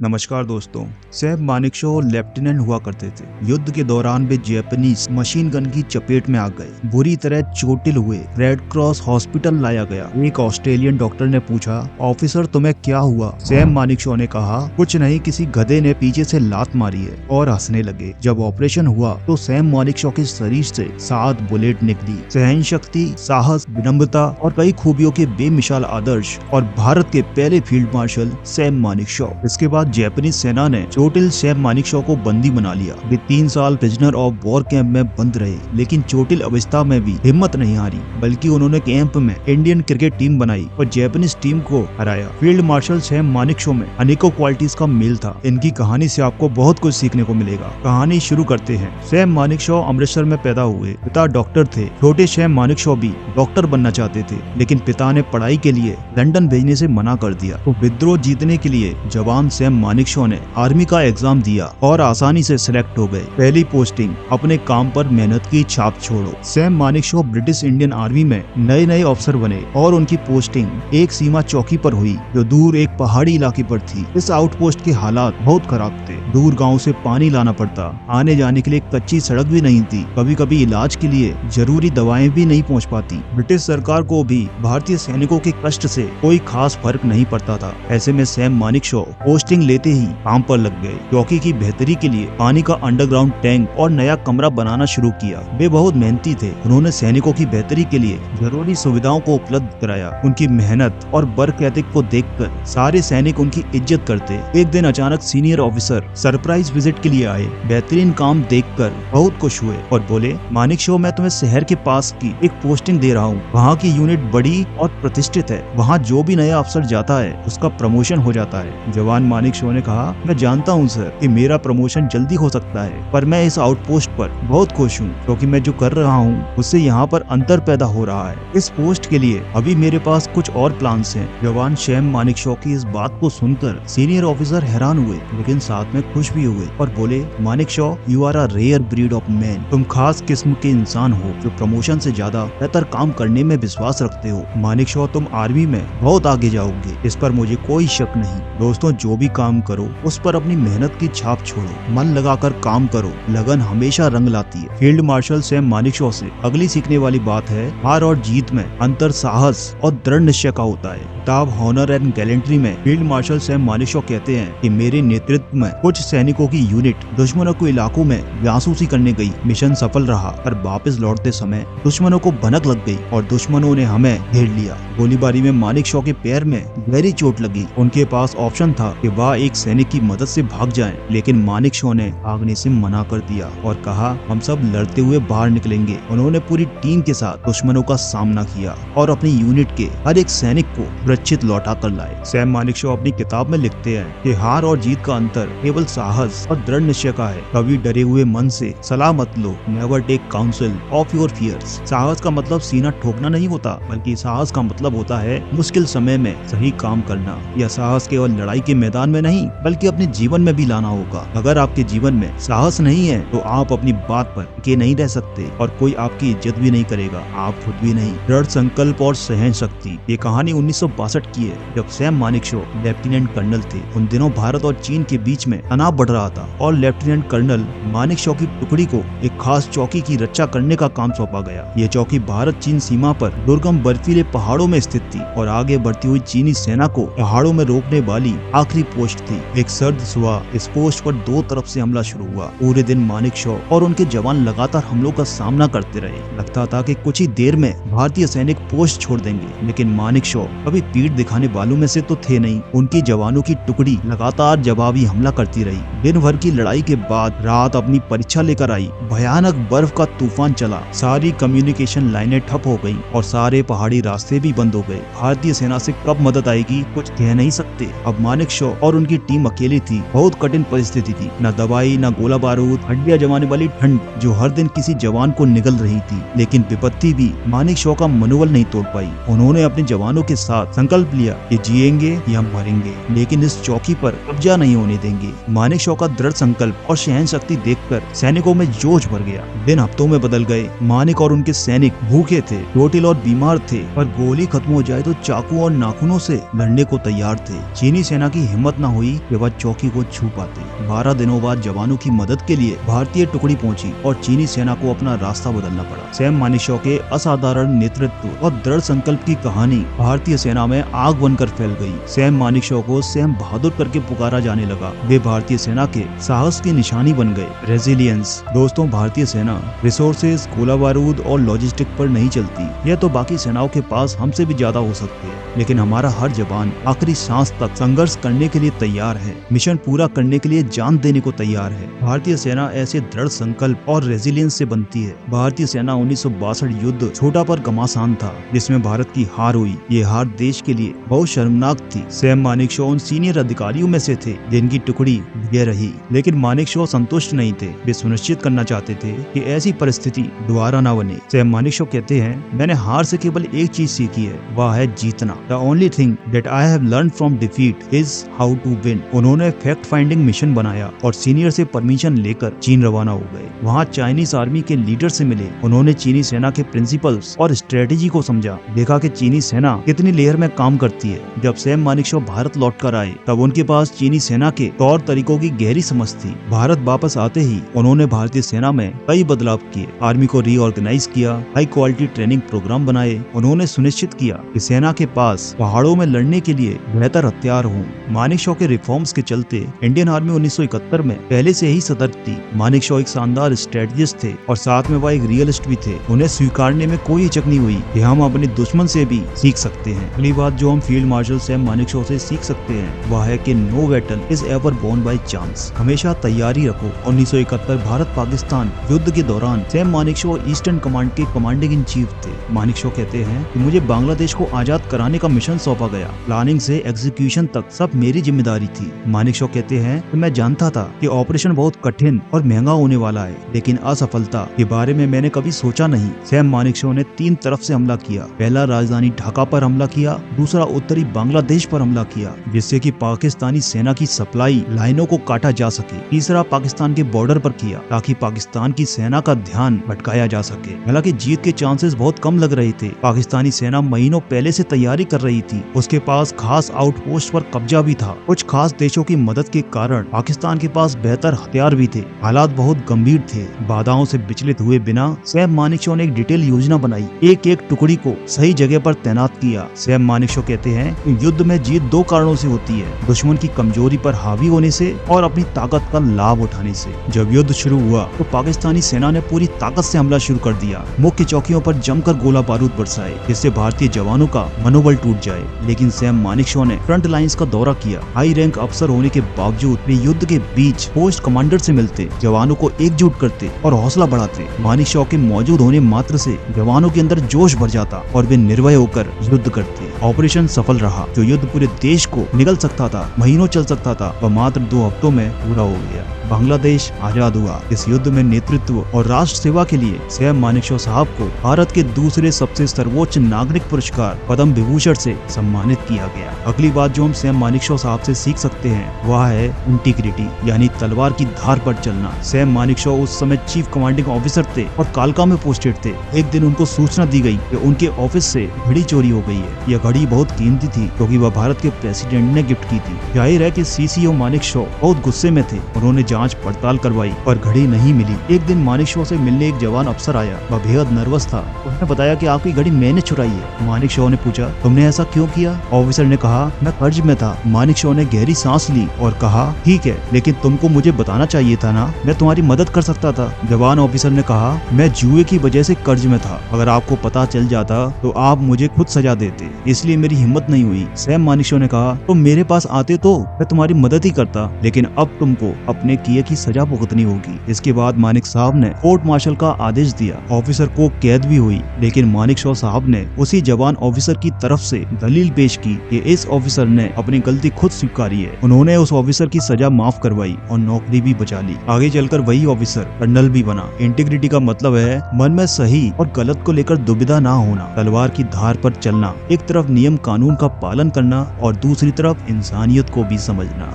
नमस्कार दोस्तों। Sam Manekshaw lieutenant हुआ करते थे। युद्ध के दौरान वे जापानीज मशीन गन की चपेट में आ गए। बुरी तरह चोटिल हुए। रेड क्रॉस हॉस्पिटल लाया गया। एक ऑस्ट्रेलियन डॉक्टर ने पूछा, ऑफिसर तुम्हें क्या हुआ? सैम मानेकशॉ ने कहा, कुछ नहीं, किसी गधे ने पीछे से लात मारी है, और हंसने लगे। जब ऑपरेशन हुआ तो सैम मानेकशॉ के शरीर से 7 बुलेट निकली। सहन शक्ति, साहस, विनम्रता और कई खूबियों के बेमिसाल आदर्श और भारत के पहले फील्ड मार्शल सैम मानेकशॉ। इसके बाद जापानीज सेना ने चोटिल सैम मानेकशॉ को बंदी बना लिया। वे 3 साल प्रिजनर ऑफ वॉर कैंप में बंद रहे, लेकिन चोटिल अवस्था में भी हिम्मत नहीं हारी, बल्कि उन्होंने कैंप में इंडियन क्रिकेट टीम बनाई और जापानीज टीम को हराया। फील्ड मार्शल सैम मानेकशॉ में अनेकों क्वालिटीज का मेल था। इनकी कहानी से आपको बहुत कुछ सीखने को मिलेगा। कहानी शुरू करते हैं। सैम मानेकशॉ अमृतसर में पैदा हुए। पिता डॉक्टर थे। छोटे सैम मानेकशॉ भी डॉक्टर बनना चाहते थे, लेकिन पिता ने पढ़ाई के लिए लंदन भेजने से मना कर दिया। तो विद्रोह जीतने के लिए जवान सैम मानेकशॉ ने आर्मी का एग्जाम दिया और आसानी से सिलेक्ट हो गए। पहली पोस्टिंग, अपने काम पर मेहनत की छाप छोड़ो। Sam Manekshaw British Indian army में नए नए अफसर बने और उनकी पोस्टिंग एक सीमा चौकी पर हुई, जो दूर एक पहाड़ी इलाके पर थी। इस आउटपोस्ट के हालात बहुत खराब थे। दूर गांव से पानी लाना पड़ता, आने जाने के लिए कच्ची सड़क भी नहीं थी, कभी कभी इलाज के लिए जरूरी दवाएं भी नहीं पहुंच पाती। ब्रिटिश सरकार को भी भारतीय सैनिकों के कष्ट से कोई खास फर्क नहीं पड़ता था। ऐसे में सैम मानेकशॉ पोस्टिंग लेते ही काम पर लग गए। चौकी की बेहतरी के लिए पानी का अंडरग्राउंड टैंक और नया कमरा बनाना शुरू किया। वे बहुत मेहनती थे। उन्होंने सैनिकों की बेहतरी के लिए जरूरी सुविधाओं को उपलब्ध कराया। उनकी मेहनत और वर्क एथिक को देखकर सारे सैनिक उनकी इज्जत करते। एक दिन अचानक सीनियर ऑफिसर सरप्राइज विजिट के लिए आए। बेहतरीन काम देखकर बहुत खुश हुए और बोले, मानेकशॉ, मैं तुम्हें शहर के पास की एक पोस्टिंग दे रहा हूँ। वहाँ की यूनिट बड़ी और प्रतिष्ठित है। वहाँ जो भी नया अफसर जाता है उसका प्रमोशन हो जाता है। जवान मानेकशॉ ने कहा, मैं जानता हूँ सर कि मेरा प्रमोशन जल्दी हो सकता है, पर मैं इस आउटपोस्ट पर बहुत खुश हूँ, क्योंकि मैं जो कर रहा हूँ उससे यहाँ पर अंतर पैदा हो रहा है। इस पोस्ट के लिए अभी मेरे पास कुछ और प्लान्स हैं। जवान सैम मानेकशॉ की इस बात को सुनकर सीनियर ऑफिसर हैरान हुए, लेकिन साथ में खुश भी हुए और बोले, Manekshaw, you are a rare breed of man. तुम खास किस्म के इंसान हो जो प्रमोशन से ज्यादा बेहतर काम करने में विश्वास रखते हो। मानेकशॉ, तुम आर्मी में बहुत आगे जाओगे, इस पर मुझे कोई शक नहीं। दोस्तों, जो भी काम करो उस पर अपनी मेहनत की छाप छोड़ो, मन लगाकर काम करो, लगन हमेशा रंग लाती है। फील्ड मार्शल सैम मानेकशॉ से अगली सीखने वाली बात है, हार और जीत में अंतर साहस और दृढ़ निश्चय का होता है। किताब हॉनर एंड गैलेंट्री में फील्ड मार्शल सैम मानेकशॉ कहते हैं कि मेरे नेतृत्व में कुछ सैनिकों की यूनिट दुश्मनों के इलाकों में जासूसी करने गई। मिशन सफल रहा, पर वापस लौटते समय दुश्मनों को भनक लग गई और दुश्मनों ने हमें घेर लिया। गोलीबारी में मानेकशॉ के पैर में गहरी चोट लगी। उनके पास ऑप्शन था कि वह एक सैनिक की मदद से भाग जाएं, लेकिन मानेकशॉ ने भागने से मना कर दिया और कहा, हम सब लड़ते हुए बाहर निकलेंगे। उन्होंने पूरी टीम के साथ दुश्मनों का सामना किया और अपनी यूनिट के हर एक सैनिक को सुरक्षित लौटा कर लाए। सैम मानेकशॉ अपनी किताब में लिखते हैं कि हार और जीत का अंतर केवल साहस और दृढ़ निश्चय का है। कभी डरे हुए मन से सलाह मत लो। Never take counsel of your fears. साहस का मतलब सीना ठोकना नहीं होता, बल्कि साहस का मतलब होता है मुश्किल समय में सही काम करना। यह साहस केवल लड़ाई के मैदान में नहीं, बल्कि अपने जीवन में भी लाना होगा। अगर आपके जीवन में साहस नहीं है तो आप अपनी बात पर टिके नहीं रह सकते और कोई आपकी इज्जत भी नहीं करेगा, आप खुद भी नहीं। दृढ़ संकल्प और सहन शक्ति। ये कहानी 1962 की है, जब सैम मानेकशॉ लेफ्टिनेंट कर्नल थे। उन दिनों भारत और चीन के बीच में तनाव बढ़ रहा था और लेफ्टिनेंट कर्नल मानेकशॉ की टुकड़ी को एक खास चौकी की रक्षा करने का काम सौंपा गया। ये चौकी भारत चीन सीमा पर दुर्गम बर्फीले पहाड़ों में स्थित थी और आगे बढ़ती हुई चीनी सेना को पहाड़ों में रोकने वाली आखिरी पोस्ट थी। एक सर्द सुबह इस पोस्ट पर 2 तरफ से हमला शुरू हुआ। पूरे दिन मानेकशॉ और उनके जवान लगातार हमलों का सामना करते रहे। लगता था कि कुछ ही देर में भारतीय सैनिक पोस्ट छोड़ देंगे, लेकिन मानेकशॉ कभी पीठ दिखाने वालों में से तो थे नहीं। उनकी जवानों की टुकड़ी लगातार जवाबी हमला करती रही। दिन भर की लड़ाई के बाद रात अपनी परीक्षा लेकर आई। भयानक बर्फ का तूफान चला। सारी कम्युनिकेशन लाइनें ठप हो गयी और सारे पहाड़ी रास्ते भी बंद हो गए। भारतीय सेना से कब मदद आएगी कुछ कह नहीं सकते। अब मानेकशॉ और उनकी टीम अकेली थी। बहुत कठिन परिस्थिति थी। न दवाई, न गोला बारूद, हड्डियां जमाने वाली ठंड जो हर दिन किसी जवान को निगल रही थी। लेकिन विपत्ति भी मानेकशॉ का मनोबल नहीं तोड़ पाई। उन्होंने अपने जवानों के साथ संकल्प लिया कि जिएंगे या मरेंगे, लेकिन इस चौकी पर कब्जा नहीं होने देंगे। मानेकशॉ का दृढ़ संकल्प और सहन शक्ति देखकर सैनिकों में जोश भर गया। दिन हफ्तों में बदल गए। मानेक और उनके सैनिक भूखे थे, चोटिल और बीमार थे, पर गोली खत्म हो जाए तो चाकू और नाखूनों से लड़ने को तैयार थे। चीनी सेना की हिम्मत न हुई कि वह चौकी को छू पाते। 12 दिनों बाद जवानों की मदद के लिए भारतीय टुकड़ी पहुंची और चीनी सेना को अपना रास्ता बदलना पड़ा। सैम मानेकशॉ के असाधारण नेतृत्व और दृढ़ संकल्प की कहानी भारतीय सेना में आग बनकर फैल गई। सैम मानेकशॉ को सैम बहादुर करके पुकारा जाने लगा। वे भारतीय सेना के साहस की निशानी बन गए। रेजिलियंस। दोस्तों, भारतीय सेना रिसोर्सेज, गोला बारूद और लॉजिस्टिक पर नहीं चलती। यह तो बाकी सेनाओं के पास हमसे भी ज्यादा हो सकती है, लेकिन हमारा हर जवान आखिरी सांस तक संघर्ष करने के लिए तैयार है, मिशन पूरा करने के लिए जान देने को तैयार है। भारतीय सेना ऐसे दृढ़ संकल्प और रेजिलियंस से बनती है। भारतीय सेना 1962 युद्ध छोटा पर घमासान था, जिसमें भारत की हार हुई। ये हार देश के लिए बहुत शर्मनाक थी। सैम मानेकशॉ उन सीनियर अधिकारियों में से थे जिनकी टुकड़ी विजय रही, लेकिन मानेकशॉ संतुष्ट नहीं थे। वे सुनिश्चित करना चाहते थे कि ऐसी परिस्थिति दोबारा न बने। सैम मानेकशॉ कहते हैं, मैंने हार से केवल एक चीज सीखी है, वह है जीतना। The only thing that I have learn from defeat is how to win. उन्होंने फैक्ट फाइंडिंग मिशन बनाया और सीनियर से परमिशन लेकर चीन रवाना हो गए। वहाँ चाइनीज आर्मी के लीडर से मिले। उन्होंने चीनी सेना के प्रिंसिपल्स और स्ट्रेटेजी को समझा, देखा कि चीनी सेना कितनी लेयर में काम करती है। जब सैम मानेकशॉ भारत लौटकर आए, तब उनके पास चीनी सेना के तौर तरीकों की गहरी समझ थी। भारत वापस आते ही उन्होंने भारतीय सेना में कई बदलाव किए। आर्मी को रीऑर्गेनाइज किया, हाई क्वालिटी ट्रेनिंग प्रोग्राम बनाए। उन्होंने सुनिश्चित किया कि सेना के पास पहाड़ों में लड़ने के लिए बेहतर हथियार हों। मानेकशॉ के रिफॉर्म्स के चलते इंडियन आर्मी 1971 में पहले से ही सतर्क थी। मानेकशॉ एक शानदार स्ट्रेटजिस्ट थे और साथ में वह एक रियलिस्ट भी थे। उन्हें स्वीकारने में कोई हिचक नहीं हुई कि हम अपने दुश्मन से भी सीख सकते हैं। अगली बात जो हम फील्ड मार्शल सैम मानेकशॉ से सीख सकते हैं, वह है कि no battle is ever born by chance. हमेशा तैयारी रखो। 1971 भारत पाकिस्तान युद्ध के दौरान सैम मानेकशॉ ईस्टर्न कमांड के कमांडिंग इन चीफ थे। मानेकशॉ कहते हैं कि मुझे बांग्लादेश को आजाद कराने का मिशन सौंपा गया। प्लानिंग से एग्जीक्यूशन तक सब मेरी जिम्मेदारी थी। मानेकशॉ कहते हैं कि मैं जानता था कि ऑपरेशन बहुत कठिन और महंगा होने वाला है, लेकिन असफलता के बारे में मैंने कभी सोचा नहीं। सैम मानेकशॉ ने 3 तरफ से हमला किया। पहला राजधानी ढाका पर हमला किया, दूसरा उत्तरी बांग्लादेश पर हमला किया, जिससे कि पाकिस्तानी सेना की सप्लाई लाइनों को काटा जा सके। तीसरा पाकिस्तान के बॉर्डर पर किया, ताकि पाकिस्तान की सेना का ध्यान भटकाया जा सके। हालांकि जीत के चांसेस बहुत कम लग रहे थे। पाकिस्तानी सेना महीनों पहले से तैयारी कर रही थी। उसके पास खास आउटपोस्ट पर कब्जा भी था। कुछ खास देशों की मदद के कारण पाकिस्तान के पास बेहतर हथियार भी थे। हालात बहुत गंभीर थे। बाधाओं से विचलित हुए बिना सैम मानेकशॉ ने एक डिटेल योजना बनाई। एक एक टुकड़ी को सही जगह पर तैनात किया। सैम मानेकशॉ कहते हैं कि युद्ध में जीत 2 कारणों से होती है, दुश्मन की कमजोरी पर हावी होने से और अपनी ताकत का लाभ उठाने से। जब युद्ध शुरू हुआ तो पाकिस्तानी सेना ने पूरी ताकत से हमला शुरू कर दिया। मुख्य चौकियों पर जमकर गोला बारूद बरसाए, जिससे भारतीय जवानों का मनोबल टूट जाए। लेकिन सैम मानेकशॉ ने फ्रंट लाइंस का दौरा किया। हाई रैंक अफसर होने के बावजूद वे युद्ध के बीच पोस्ट कमांडर से मिलते, जवानों को एकजुट करते और हौसला बढ़ाते। मानेकशॉ के मौजूद होने मात्र से जवानों के अंदर जोश भर जाता और वे निर्भय होकर युद्ध करते। ऑपरेशन सफल रहा। जो युद्ध पूरे देश को निगल सकता था, महीनों चल सकता था, वह मात्र 2 हफ्तों में पूरा हो गया। बांग्लादेश आजाद हुआ। इस युद्ध में नेतृत्व और राष्ट्र सेवा के लिए सैम मानेकशॉ साहब को भारत के दूसरे सबसे सर्वोच्च नागरिक पुरस्कार पद्म विभूषण से सम्मानित किया गया। अगली बात जो हम सैम मानेकशॉ साहब से सीख सकते हैं, वह है इंटीग्रिटी, यानी तलवार की धार पर चलना। सैम मानेकशॉ उस समय चीफ कमांडिंग ऑफिसर थे और कालका में पोस्टेड थे। एक दिन उनको सूचना दी गई कि उनके ऑफिस से घड़ी चोरी हो गई है। यह घड़ी बहुत कीमती थी, क्योंकि वह भारत के प्रेसिडेंट ने गिफ्ट की थी। जाहिर है कि सीसीओ मानेकशॉ बहुत गुस्से में थे। उन्होंने जांच पड़ताल करवाई पर घड़ी नहीं मिली। एक दिन मानेकशॉ से मिलने एक जवान अफसर आया। वह बेहद नर्वस था। उसने बताया कि आपकी घड़ी मैंने चुराई है। मानेकशॉ ने पूछा, तुमने ऐसा क्यों किया? ऑफिसर ने कहा, मैं कर्ज में था। मानेकशॉ ने गहरी सांस ली और कहा, ठीक है, लेकिन तुमको मुझे बताना चाहिए था ना, मैं तुम्हारी मदद कर सकता था। जवान ऑफिसर ने कहा, मैं जुए की वजह से कर्ज में था। अगर आपको पता चल जाता तो आप मुझे खुद सजा देते, इसलिए मेरी हिम्मत नहीं हुई। सैम मानेकशॉ ने कहा, तुम मेरे पास आते तो मैं तुम्हारी मदद ही करता, लेकिन अब तुमको अपने किए की सजा भुगतनी होगी। इसके बाद मानेक साहब ने कोर्ट मार्शल का आदेश दिया। ऑफिसर को कैद भी हुई, लेकिन मानेकशॉ साहब ने उसी जवान ऑफिसर की तरफ से दलील पेश की कि इस ऑफिसर ने अपनी गलती खुद स्वीकारी है। उन्होंने उस ऑफिसर की सजा माफ करवाई और नौकरी भी बचा ली। आगे चलकर वही ऑफिसर कर्नल भी बना। इंटीग्रिटी का मतलब है मन में सही और गलत को लेकर दुविधा ना होना, तलवार की धार पर चलना, एक तरफ नियम कानून का पालन करना और दूसरी तरफ इंसानियत को भी समझना।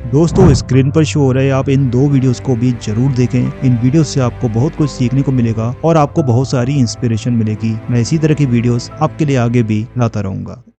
दोस्तों स्क्रीन पर शो हो रहे आप इन 2 वीडियोस को भी जरूर देखें। इन वीडियोस से आपको बहुत कुछ सीखने को मिलेगा और आपको बहुत सारी इंस्पिरेशन मिलेगी। मैं इसी तरह की वीडियोस आपके लिए आगे भी लाता रहूंगा।